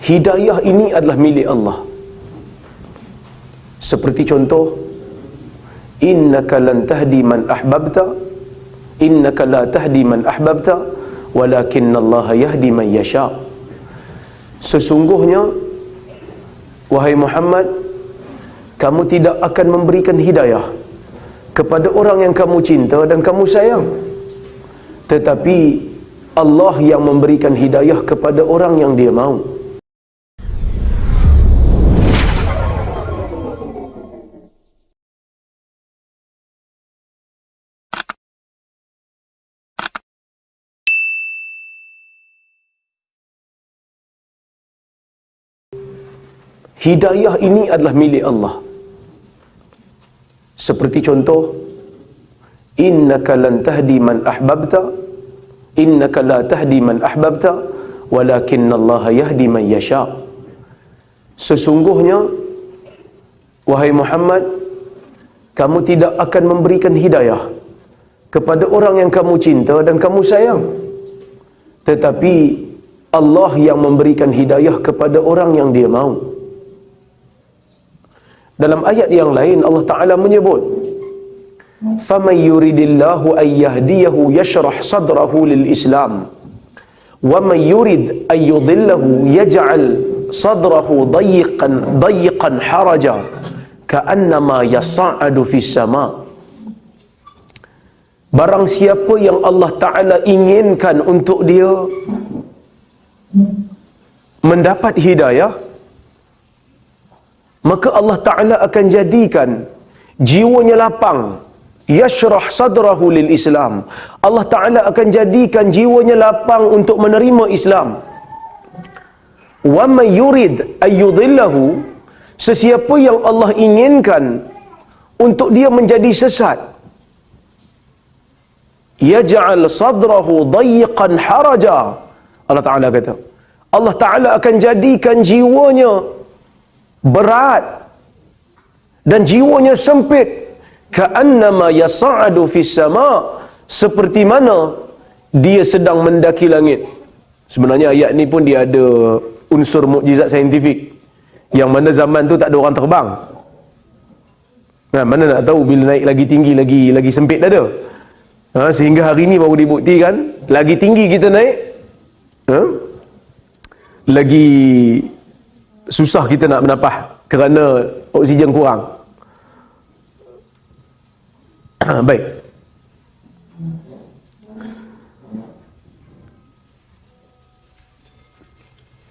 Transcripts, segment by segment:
hidayah ini adalah milik Allah. Seperti contoh, innaka lan tahdi man ahbabta, innaka la tahdi man ahbabta, walakinallaha yahdi man yasha. Sesungguhnya wahai Muhammad, kamu tidak akan memberikan hidayah kepada orang yang kamu cinta dan kamu sayang, tetapi Allah yang memberikan hidayah kepada orang yang Dia mahu. Hidayah ini adalah milik Allah. Seperti contoh, innaka lan tahdi man ahbabta, innaka la tahdi man ahbabta, walakinallaha yahdi man yasha. Sesungguhnya wahai Muhammad, kamu tidak akan memberikan hidayah kepada orang yang kamu cinta dan kamu sayang, tetapi Allah yang memberikan hidayah kepada orang yang Dia mahu. Dalam ayat yang lain Allah Ta'ala menyebut, فَمَنْ يُرِدِ اللَّهُ أَنْ يَهْدِيَهُ يَشْرَحْ صَدْرَهُ لِلْإِسْلَامِ وَمَنْ يُرِدْ أَنْ يُضِلَّهُ يَجْعَلْ صَدْرَهُ ضَيِّقًا حَرَجًا كَأَنَّمَا يَصَّعَّدُ فِي السَّمَاءِ. Barang siapa yang Allah Ta'ala inginkan untuk dia mendapat hidayah, maka Allah Ta'ala akan jadikan jiwanya lapang. Yashrah sadrahu lil Islam. Allah Ta'ala akan jadikan jiwanya lapang untuk menerima Islam. Wa may yurid ayyudillahu, sesiapa yang Allah inginkan untuk dia menjadi sesat, yaj'al sadrahu dayyiqan haraja. Allah Ta'ala kata, Allah Ta'ala akan jadikan jiwanya berat dan jiwanya sempit, ka'annama yas'adu fis sama', seperti mana dia sedang mendaki langit. Sebenarnya ayat ni pun dia ada unsur mukjizat saintifik, yang mana zaman tu tak ada orang terbang. Nah, mana nak tahu bila naik lagi tinggi lagi sempit dah ada. Sehingga hari ni baru dibuktikan lagi tinggi kita naik, lagi susah kita nak bernafas kerana oksigen kurang. Baik.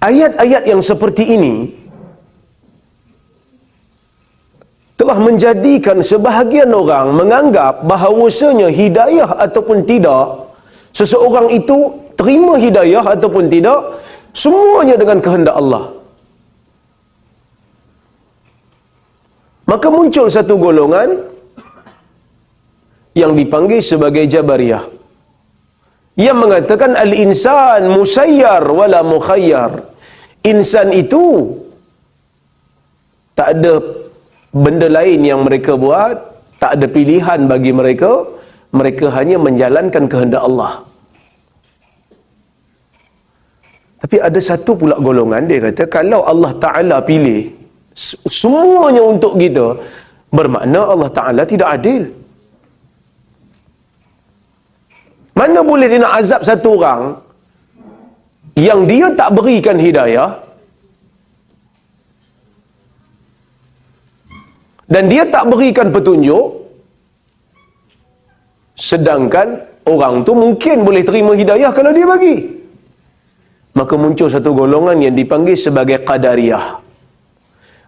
Ayat-ayat yang seperti ini telah menjadikan sebahagian orang menganggap bahawasanya hidayah ataupun tidak, seseorang itu terima hidayah ataupun tidak, semuanya dengan kehendak Allah. Maka muncul satu golongan yang dipanggil sebagai Jabariyah, yang mengatakan al-insan musayyar wala mukhayyar. Insan itu tak ada benda lain yang mereka buat, tak ada pilihan bagi mereka, mereka hanya menjalankan kehendak Allah. Tapi ada satu pula golongan, dia kata kalau Allah Ta'ala pilih semuanya untuk kita, bermakna Allah Ta'ala tidak adil. Mana boleh dia nak azab satu orang yang dia tak berikan hidayah, dan dia tak berikan petunjuk, sedangkan orang tu mungkin boleh terima hidayah kalau dia bagi. Maka muncul satu golongan yang dipanggil sebagai Qadariyah.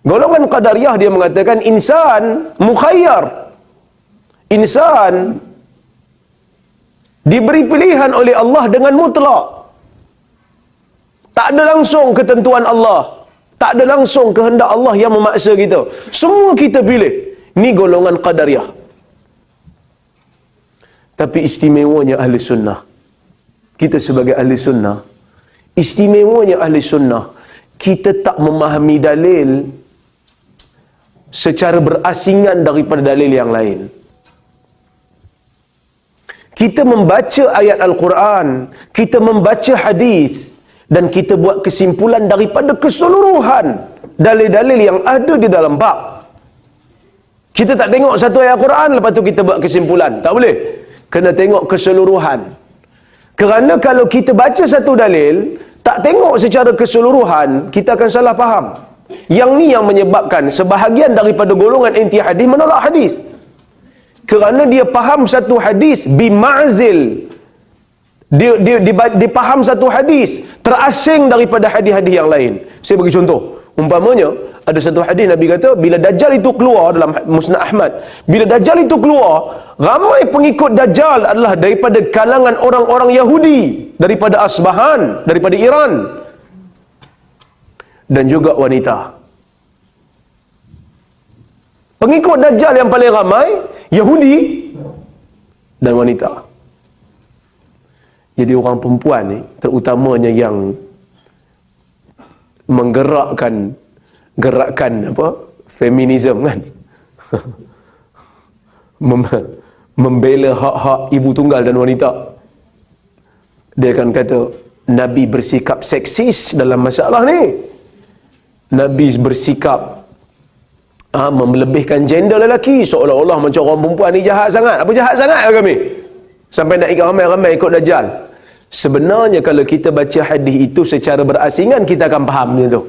Golongan Qadariyah dia mengatakan insan mukhayyar, insan diberi pilihan oleh Allah dengan mutlak, tak ada langsung ketentuan Allah, tak ada langsung kehendak Allah yang memaksa kita, semua kita pilih. Ni golongan Qadariyah. Tapi istimewanya ahli sunnah, kita sebagai ahli sunnah, istimewanya ahli sunnah, kita tak memahami dalil secara berasingan daripada dalil yang lain. Kita membaca ayat Al-Quran, kita membaca hadis dan kita buat kesimpulan daripada keseluruhan dalil-dalil yang ada di dalam bab. Kita tak tengok satu ayat Quran lepas tu kita buat kesimpulan. Tak boleh. Kena tengok keseluruhan. Kerana kalau kita baca satu dalil, tak tengok secara keseluruhan, kita akan salah faham. Yang ni yang menyebabkan sebahagian daripada golongan inti hadis menolak hadis. Kerana dia faham satu hadis bima'zil. Dia faham satu hadis terasing daripada hadis-hadis yang lain. Saya bagi contoh. Umpamanya, ada satu hadis Nabi kata, bila Dajjal itu keluar dalam Musnad Ahmad, bila Dajjal itu keluar, ramai pengikut Dajjal adalah daripada kalangan orang-orang Yahudi, daripada Asbahan, daripada Iran, dan juga wanita. Pengikut Dajjal yang paling ramai, Yahudi dan wanita. Jadi orang perempuan ni, terutamanya yang menggerakkan gerakan apa feminisme kan, membela hak-hak ibu tunggal dan wanita, dia akan kata Nabi bersikap seksis dalam masalah ni. Nabi bersikap melebihkan gender lelaki, seolah-olah macam orang perempuan ni jahat sangat. Apa jahat sangat ya kami? Sampai nak ikut ramai-ramai ikut Dajjal. Sebenarnya kalau kita baca hadis itu secara berasingan, kita akan fahamnya tu.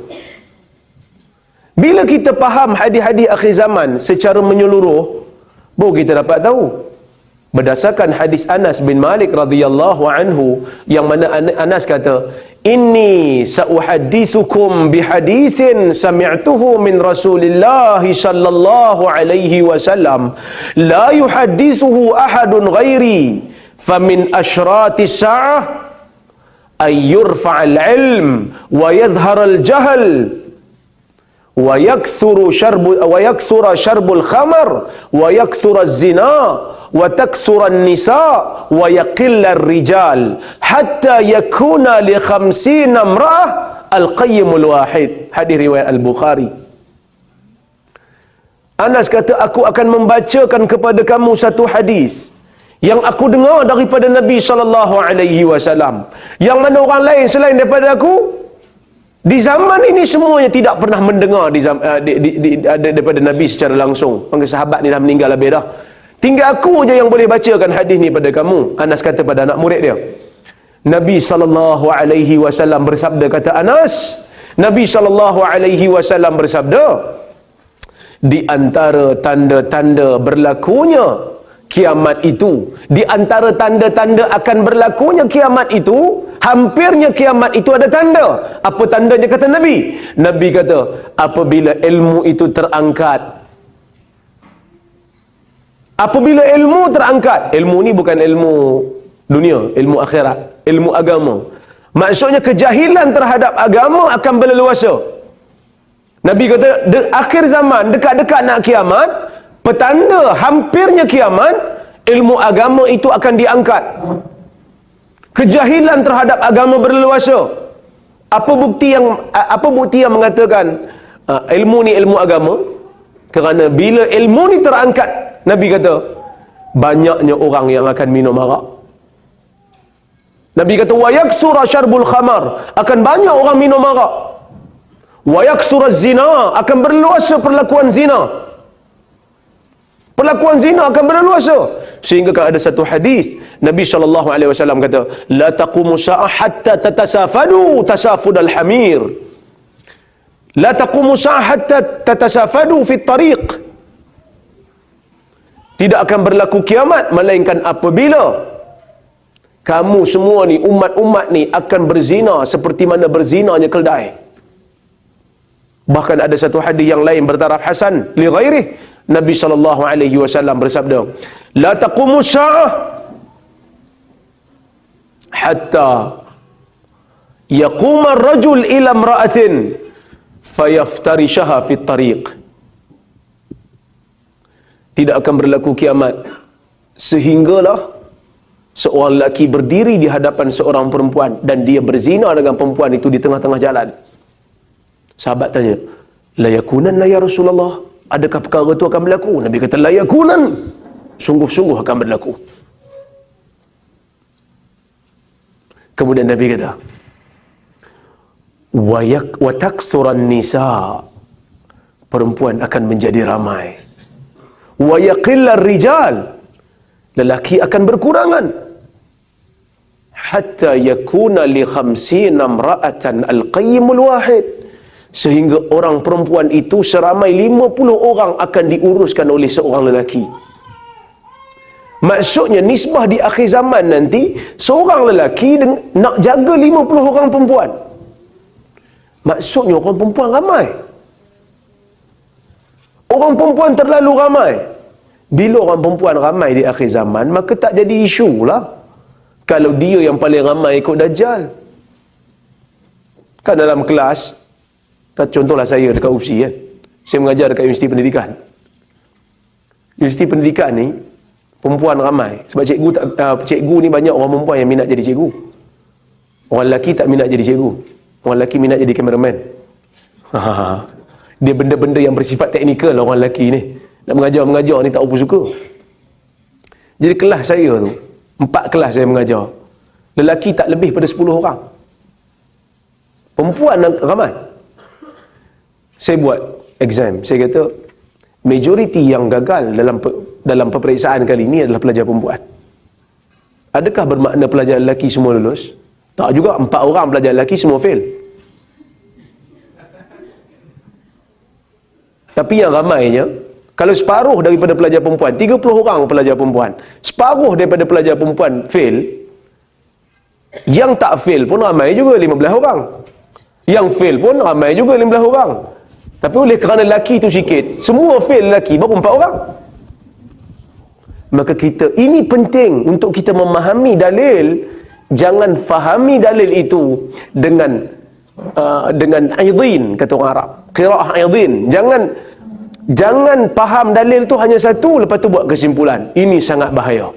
Bila kita faham hadis-hadis akhir zaman secara menyeluruh, baru kita dapat tahu. Berdasarkan hadis Anas bin Malik radhiyallahu anhu, yang mana Anas kata, "Inni sa'uhaddithukum bihadithin sami'tuhu min Rasulillah sallallahu alaihi wasallam la yuhaddithuhu ahadun ghairi famin ashratis sa'ah ay yurfa'al ilm wa yadhharal jahl wa yakthura syarbul khamar wa yakthura zina wa takthura nisa wa yaqilla rijal hatta yakuna li 50 imra'ah al-qayyimul wahid." Hadis riwayat Al-Bukhari. Anas kata, aku akan membacakan kepada kamu satu hadis yang aku dengar daripada Nabi sallallahu alaihi wasallam, yang mana orang lain selain daripada aku di zaman ini semuanya tidak pernah mendengar daripada Nabi secara langsung. Panggil sahabat ni dah meninggal habis dah. Tinggal aku je yang boleh bacakan hadis ni pada kamu. Anas kata pada anak murid dia. Nabi sallallahu alaihi wasallam bersabda, kata Anas, Nabi sallallahu alaihi wasallam bersabda, di antara tanda-tanda berlakunya kiamat itu, di antara tanda-tanda akan berlakunya kiamat itu, hampirnya kiamat itu ada tanda. Apa tandanya kata Nabi? Nabi kata, apabila ilmu itu terangkat. Apabila ilmu terangkat, ilmu ni bukan ilmu dunia, ilmu akhirat, ilmu agama. Maksudnya kejahilan terhadap agama akan berleluasa. Nabi kata, akhir zaman, dekat-dekat nak kiamat, petanda hampirnya kiamat, ilmu agama itu akan diangkat. Kejahilan terhadap agama berleluasa. Apa bukti yang mengatakan ilmu ni ilmu agama? Kerana bila ilmu ni terangkat, Nabi kata, banyaknya orang yang akan minum arak. Nabi kata, wa yaksura syarbul khamar, akan banyak orang minum arak. Wa yaksura zina, akan berluasa perlakuan zina. Perlakuan zina akan berleluasa. Sehingga kan ada satu hadis Nabi SAW kata, la taqumu sa'ah hatta tatasafadu tasafudal hamir. La taqumu sa'ah hatta tatasafadu fit tariq. Tidak akan berlaku kiamat melainkan apabila kamu semua ni, umat-umat ni akan berzina seperti mana berzinanya keldai. Bahkan ada satu hadis yang lain bertaraf hasan li ghairih, Nabi SAW bersabda, la taqumu sa'ah hatta yaquma ar-rajul ila imra'atin fayaftarishaha fit tariq. Tidak akan berlaku kiamat sehinggalah seorang lelaki berdiri di hadapan seorang perempuan dan dia berzina dengan perempuan itu di tengah-tengah jalan. Sahabat tanya, la yakunan ya Rasulullah, adakah perkara itu akan berlaku? Nabi kata, la yakunan, sungguh-sungguh akan berlaku. Kemudian Nabi kata, wa taksuran nisa, perempuan akan menjadi ramai. Wa yaqillar rijal, lelaki akan berkurangan. Hatta yakuna li 50 imra'atan al-qayyimul wahid, sehingga orang perempuan itu seramai 50 orang akan diuruskan oleh seorang lelaki. Maksudnya nisbah di akhir zaman nanti, seorang lelaki nak jaga 50 orang perempuan. Maksudnya orang perempuan ramai. Orang perempuan terlalu ramai. Bila orang perempuan ramai di akhir zaman, maka tak jadi isu lah kalau dia yang paling ramai ikut Dajjal. Kan dalam kelas, contohlah saya dekat UPSI kan, saya mengajar dekat Universiti Pendidikan. Universiti Pendidikan ni perempuan ramai sebab cikgu ni banyak orang perempuan yang minat jadi cikgu. Orang lelaki tak minat jadi cikgu. Orang lelaki minat jadi kameraman. Dia benda-benda yang bersifat teknikal lah orang lelaki ni. Nak mengajar ni tak apa suka. Jadi kelas saya tu, 4 kelas saya mengajar, lelaki tak lebih pada 10 orang. Perempuan ramai. Saya buat exam. Saya kata majoriti yang gagal dalam peperiksaan kali ini adalah pelajar perempuan. Adakah bermakna pelajar lelaki semua lulus? Tak juga. 4 orang pelajar lelaki semua fail. Tapi yang ramainya, kalau separuh daripada pelajar perempuan, 30 orang pelajar perempuan, separuh daripada pelajar perempuan fail, yang tak fail pun ramai juga 15 orang. Yang fail pun ramai juga 15 orang. Tapi oleh kerana lelaki tu sikit, semua fail lelaki, baru 4 orang. Maka ini penting untuk kita memahami dalil. Jangan fahami dalil itu dengan aidin, kata orang Arab, qiraah aidin. Jangan faham dalil tu hanya satu, lepas tu buat kesimpulan. Ini sangat bahaya.